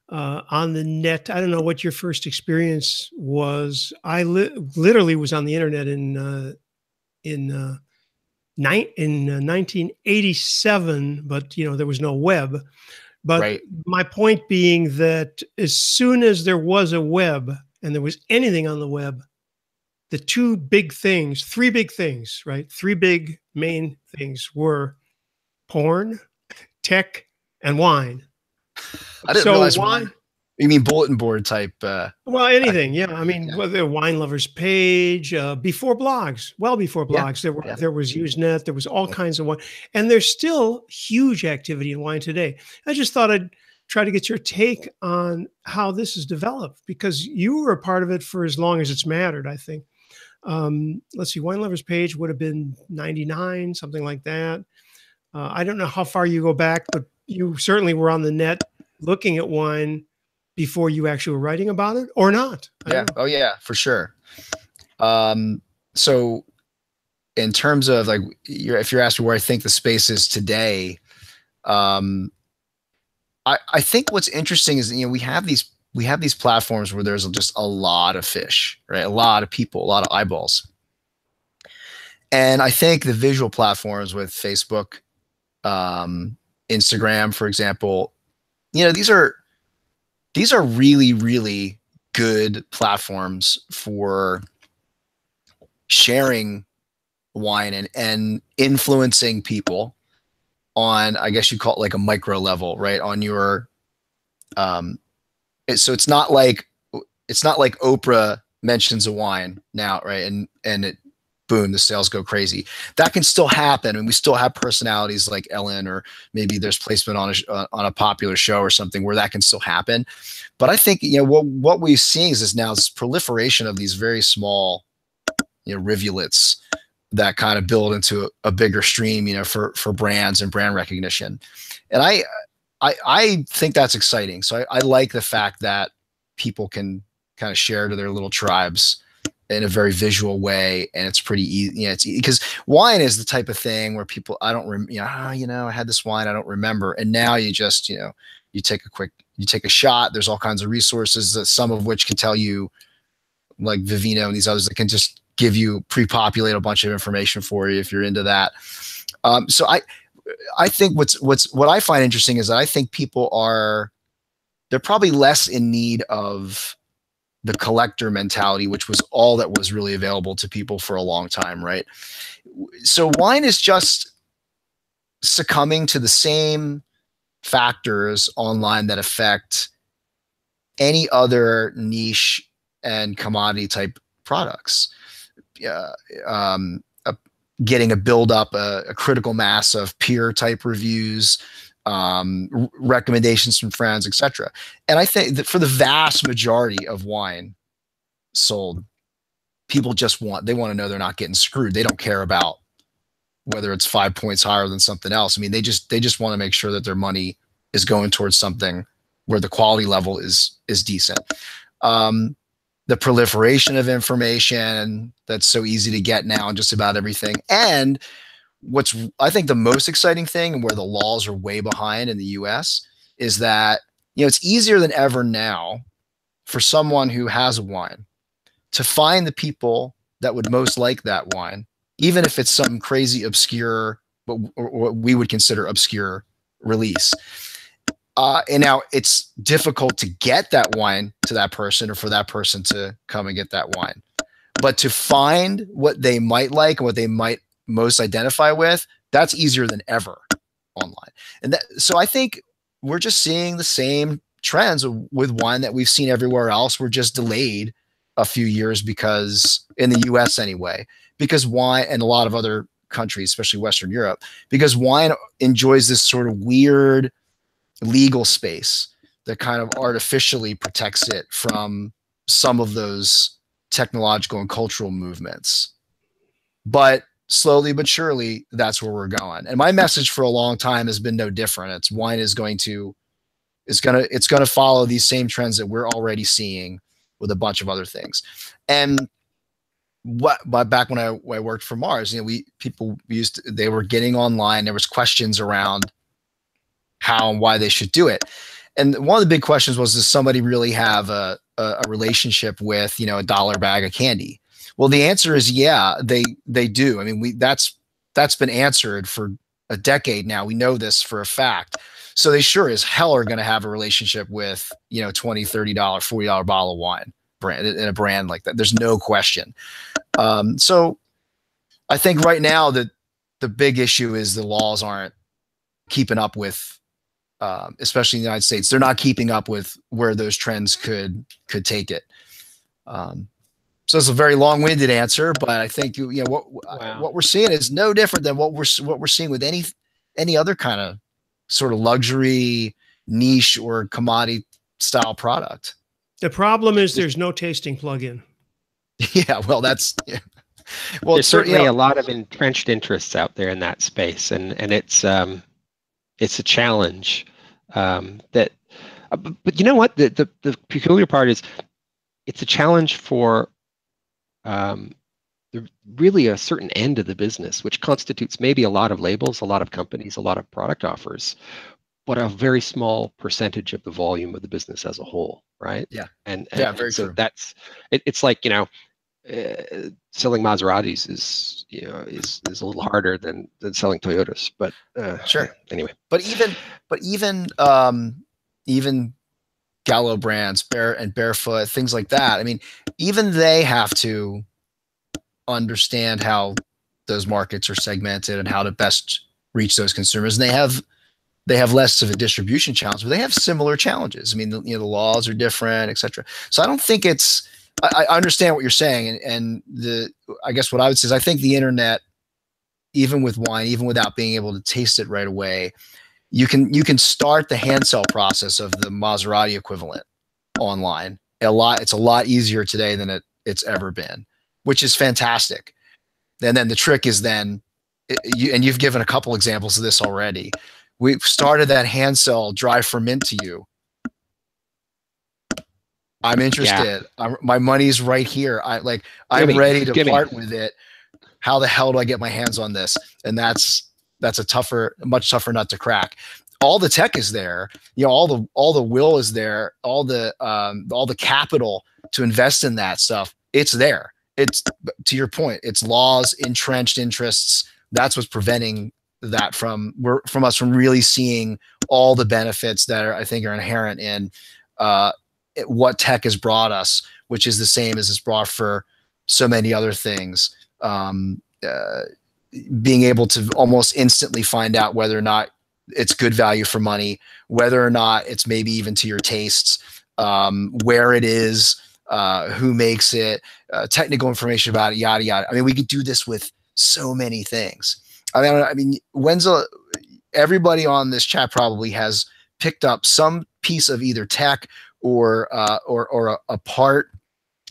on the net. I don't know what your first experience was. I literally was on the internet in 1987, but there was no web. But right. My point being that as soon as there was a web and there was anything on the web, the three big things, right? Three big main things were porn, tech, and wine. I didn't realize wine. You mean bulletin board type? Well, anything, yeah. I mean, the Wine Lovers page, before blogs, there was Usenet, there was all kinds of wine, and there's still huge activity in wine today. I just thought I'd try to get your take on how this has developed, because you were a part of it for as long as it's mattered, I think. Let's see, Wine Lovers page would have been 99, something like that. I don't know how far you go back, but you certainly were on the net looking at wine before you actually were writing about it, or not? Yeah. Oh yeah, for sure. So in terms of like, if you're asking where I think the space is today, I think what's interesting is, we have these platforms where there's just a lot of fish, right? A lot of people, a lot of eyeballs. And I think the visual platforms with Facebook, Instagram, for example, these are really, really good platforms for sharing wine and influencing people on, I guess you call it like a micro level, right? On your, so it's not like Oprah mentions a wine now, right? And it, boom, the sales go crazy. That can still happen, and we still have personalities like Ellen, or maybe there's placement on a popular show or something where that can still happen. But I think what we're seeing is now this proliferation of these very small rivulets that kind of build into a bigger stream, for brands and brand recognition. And I think that's exciting. So I like the fact that people can kind of share to their little tribes in a very visual way, and it's pretty easy. It's because wine is the type of thing where people, I had this wine, I don't remember, and now you just you take a shot. There's all kinds of resources, that some of which can tell you, like Vivino and these others, that can just give you pre-populate a bunch of information for you if you're into that. So I think what I find interesting is that I think people they're probably less in need of the collector mentality, which was all that was really available to people for a long time, right? So wine is just succumbing to the same factors online that affect any other niche and commodity type products. Getting a build-up, a critical mass of peer type reviews, recommendations from friends, etc. And I think that for the vast majority of wine sold, people they want to know they're not getting screwed. They don't care about whether it's 5 points higher than something else. I mean, they just want to make sure that their money is going towards something where the quality level is decent. The proliferation of information that's so easy to get now and just about everything. And what's, I think, the most exciting thing, and where the laws are way behind in the US, is that, it's easier than ever now for someone who has a wine to find the people that would most like that wine, even if it's some crazy obscure, or what we would consider obscure release. And now it's difficult to get that wine to that person, or for that person to come and get that wine. But to find what they might like and what they might most identify with, that's easier than ever online. And so I think we're just seeing the same trends with wine that we've seen everywhere else. We're just delayed a few years, because in the US anyway, because wine, and a lot of other countries, especially Western Europe, because wine enjoys this sort of weird legal space that kind of artificially protects it from some of those technological and cultural movements. But slowly but surely, that's where we're going. And my message for a long time has been no different. It's wine is going to follow these same trends that we're already seeing with a bunch of other things. And back when I worked for Mars, people they were getting online. There was questions around how and why they should do it. And one of the big questions was, does somebody really have a relationship with, a $1 bag of candy? Well, the answer is, yeah, they do. I mean, that's been answered for a decade now. We know this for a fact. So they sure as hell are going to have a relationship with, $20, $30, $40 bottle of wine brand, in a brand like that. There's no question. So I think right now that the big issue is the laws aren't keeping up with, especially in the United States, they're not keeping up with where those trends could take it. So it's a very long-winded answer, but I think what we're seeing is no different than what we're seeing with any other kind of sort of luxury niche or commodity style product. The problem is there's no tasting plug-in. Yeah, well, that's well, there's certainly a lot of entrenched interests out there in that space, and it's a challenge. But you know what? The peculiar part is, it's a challenge for really a certain end of the business, which constitutes maybe a lot of labels, a lot of companies, a lot of product offers, but a very small percentage of the volume of the business as a whole, right? Yeah. And Very so true. that's it's like, selling Maseratis is is a little harder than selling Toyotas, but Sure. Anyway. But even Gallo brands, Barefoot, things like that. I mean, even they have to understand how those markets are segmented and how to best reach those consumers. And they have less of a distribution challenge, but they have similar challenges. I mean, the laws are different, et cetera. So I don't think it's, I understand what you're saying. And I guess what I would say is I think the internet, even with wine, even without being able to taste it right away, you can start the hand sell process of the Maserati equivalent online. It's a lot easier today than it's ever been, which is fantastic. And then the trick is and you've given a couple examples of this already. We've started that hand sell dry ferment to you. I'm interested. Yeah. My money's right here. I'm ready to part with it. How the hell do I get my hands on this? And that's a much tougher nut to crack. All the tech is there. All the will is there. All the capital to invest in that stuff. It's there. It's, to your point, it's laws, entrenched interests. That's what's preventing that from us from really seeing all the benefits that I think are inherent in what tech has brought us, which is the same as it's brought for so many other things. Being able to almost instantly find out whether or not it's good value for money, whether or not it's maybe even to your tastes, where it is, who makes it, technical information about it, yada, yada. I mean, we could do this with so many things. I mean, everybody on this chat probably has picked up some piece of either tech or a part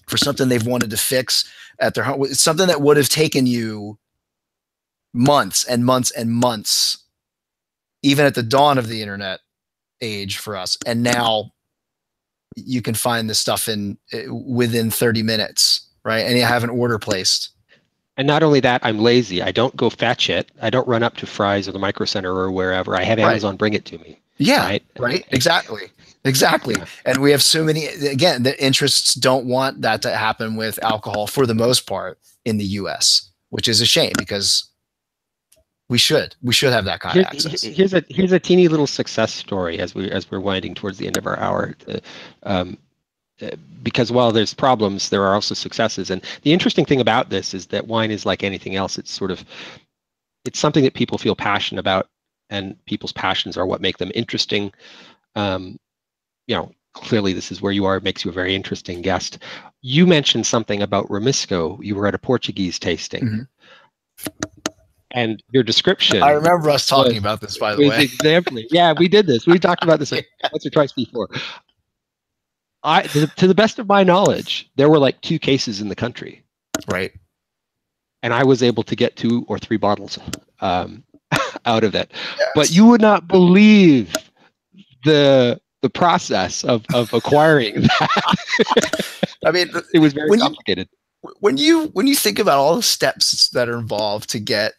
for something they've wanted to fix at their home. It's something that would have taken you months and months and months, even at the dawn of the internet age for us. And now you can find this stuff within 30 minutes, right? And you have an order placed. And not only that, I'm lazy. I don't go fetch it. I don't run up to Fry's or the Micro Center or wherever. I have Amazon bring it to me. Yeah, right. Exactly. Yeah. And we have so many, again, the interests don't want that to happen with alcohol for the most part in the US, which is a shame because we should have that kind of access. Here's a teeny little success story as we're winding towards the end of our hour. Because while there's problems, there are also successes. And the interesting thing about this is that wine is like anything else. It's something that people feel passionate about, and people's passions are what make them interesting. Clearly this is where you are. It makes you a very interesting guest. You mentioned something about Ramisco. You were at a Portuguese tasting. Mm-hmm. And your description. I remember us talking about this, by the way. Exemplary. Yeah, we did this. We talked about this once or twice before. To the best of my knowledge, there were like 2 cases in the country. Right. And I was able to get 2 or 3 bottles out of it. Yes. But you would not believe the process of acquiring that. I mean, it was very complicated. When you think about all the steps that are involved to get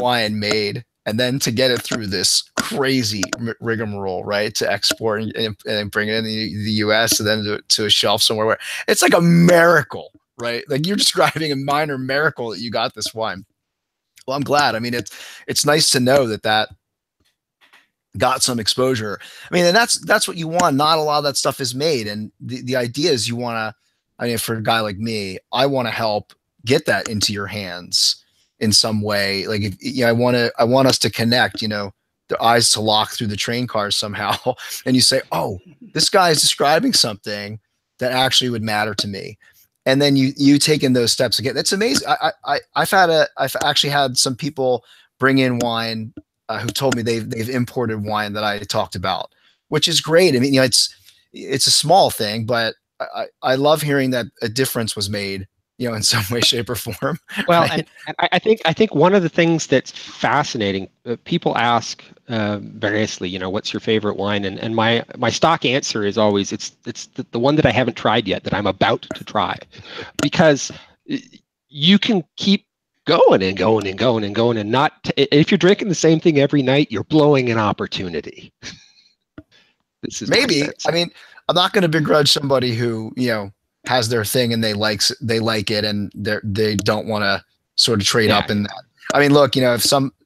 wine made, and then to get it through this crazy rigmarole, right? To export and bring it in the US and then to a shelf somewhere where it's like a miracle, right? Like you're describing a minor miracle that you got this wine. Well, I'm glad. I mean, it's nice to know that got some exposure. I mean, and that's what you want. Not a lot of that stuff is made. And the idea is you want to, I mean, for a guy like me, I want to help get that into your hands in some way. Like, I want us to connect, the eyes to lock through the train cars somehow. And you say, oh, this guy is describing something that actually would matter to me. And then you take in those steps again. It's amazing. I've actually had some people bring in wine who told me they've imported wine that I talked about, which is great. I mean, it's a small thing, but I love hearing that a difference was made, in some way, shape, or form. Well, right? and I think one of the things that's fascinating, people ask variously, what's your favorite wine? And my stock answer is always it's the one that I haven't tried yet that I'm about to try, because you can keep going and going and going and going, and not if you're drinking the same thing every night, you're blowing an opportunity. This is maybe. I mean, I'm not going to begrudge somebody who, you know, has their thing and they like it and they don't want to sort of trade up in that. I mean, look, you know,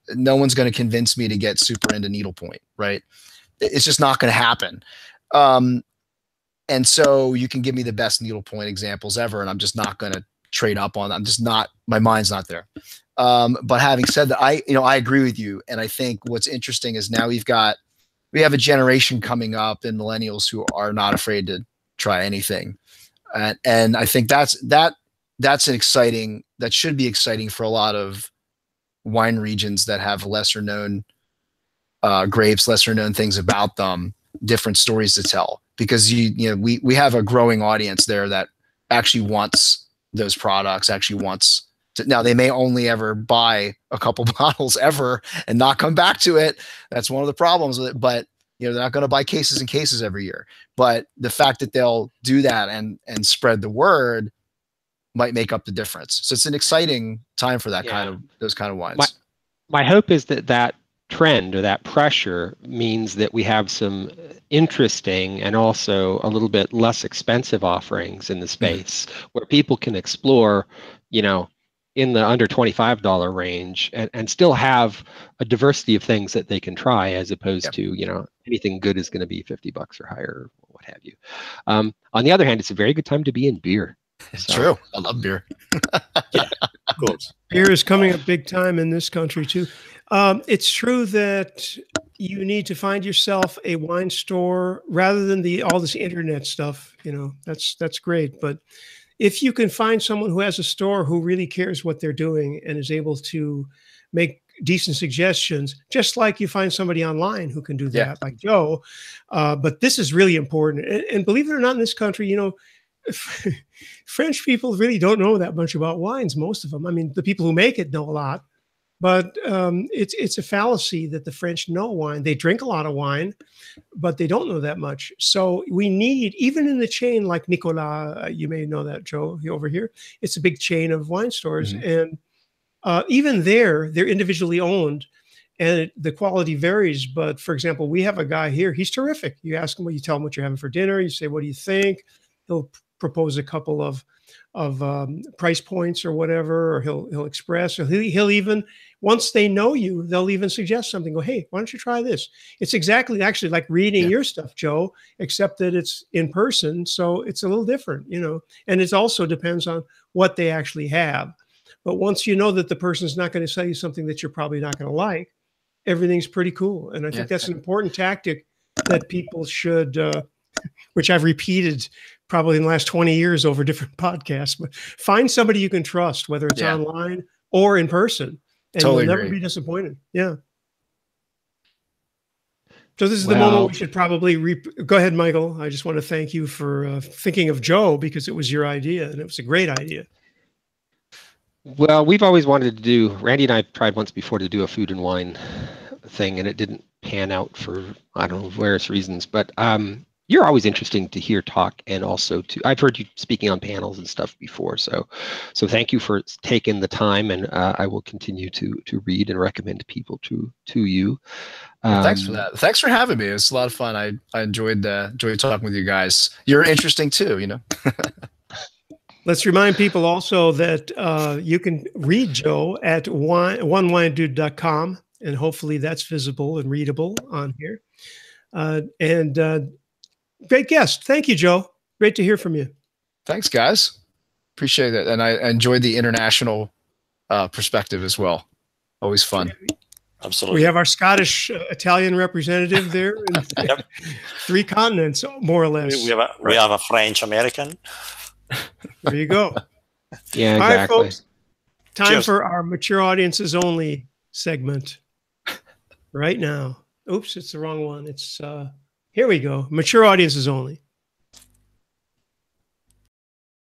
no one's going to convince me to get super into needlepoint, right? It's just not going to happen. And so you can give me the best needlepoint examples ever, and I'm just not going to trade up on that. I'm just not, my mind's not there. But having said that, I agree with you. And I think what's interesting is now we have a generation coming up in millennials who are not afraid to try anything. And I think that's an exciting, that should be exciting for a lot of wine regions that have lesser known grapes, lesser known things about them, different stories to tell, because we have a growing audience there that actually wants those products, actually wants to. Now they may only ever buy a couple bottles ever and not come back to it. That's one of the problems with it, but they're not going to buy cases and cases every year. But the fact that they'll do that and spread the word might make up the difference. So it's an exciting time for that those kind of wines. My hope is that trend or that pressure means that we have some interesting and also a little bit less expensive offerings in the space where people can explore, in the under $25 range and still have a diversity of things that they can try, as opposed to, anything good is going to be $50 or higher, or what have you. On the other hand, it's a very good time to be in beer. It's true. I love beer. Yeah, of course. Beer is coming up big time in this country too. It's true that you need to find yourself a wine store rather than all this internet stuff. That's great. But if you can find someone who has a store who really cares what they're doing and is able to make decent suggestions, just like you find somebody online who can do that, like Joe. But this is really important. And believe it or not, in this country, French people really don't know that much about wines, most of them. I mean, the people who make it know a lot, but it's a fallacy that the French know wine. They drink a lot of wine, but they don't know that much. So we need, even in the chain like Nicolas, you may know that, Joe, over here, it's a big chain of wine stores. And even they're individually owned and the quality varies. But for example, we have a guy here, he's terrific. You ask him, you tell him what you're having for dinner. You say, what do you think? He'll propose a couple of price points or whatever, or he'll express, or he'll even, once they know you, they'll even suggest something. Go, hey, why don't you try this? It's exactly actually like reading your stuff, Joe, except that it's in person. So it's a little different, and it also depends on what they actually have. But once you know that the person's not going to sell you something that you're probably not going to like, everything's pretty cool. And I think that's an important tactic that people should, which I've repeated probably in the last 20 years over different podcasts, but find somebody you can trust, whether it's online or in person, and you'll never be disappointed. Yeah. So this is the moment we should probably go ahead, Michael. I just want to thank you for thinking of Joe, because it was your idea and it was a great idea. Well, we've always wanted to do, Randy and I tried once before to do a food and wine thing, and it didn't pan out for, I don't know, various reasons, but you're always interesting to hear talk, and also I've heard you speaking on panels and stuff before. So thank you for taking the time, and I will continue to read and recommend people to you. Thanks for that. Thanks for having me. It was a lot of fun. I enjoyed talking with you guys. You're interesting too, Let's remind people also that you can read Joe at onewinedude.com, and hopefully that's visible and readable on here. Great guest. Thank you, Joe. Great to hear from you. Thanks, guys. Appreciate it. And I enjoyed the international perspective as well. Always fun. Absolutely. We have our Scottish Italian representative there. In 3 continents, more or less. We have a French American. There you go. Yeah, exactly. All right, folks. Time for our mature audiences only segment right now. Oops, it's the wrong one. It's here we go. Mature audiences only.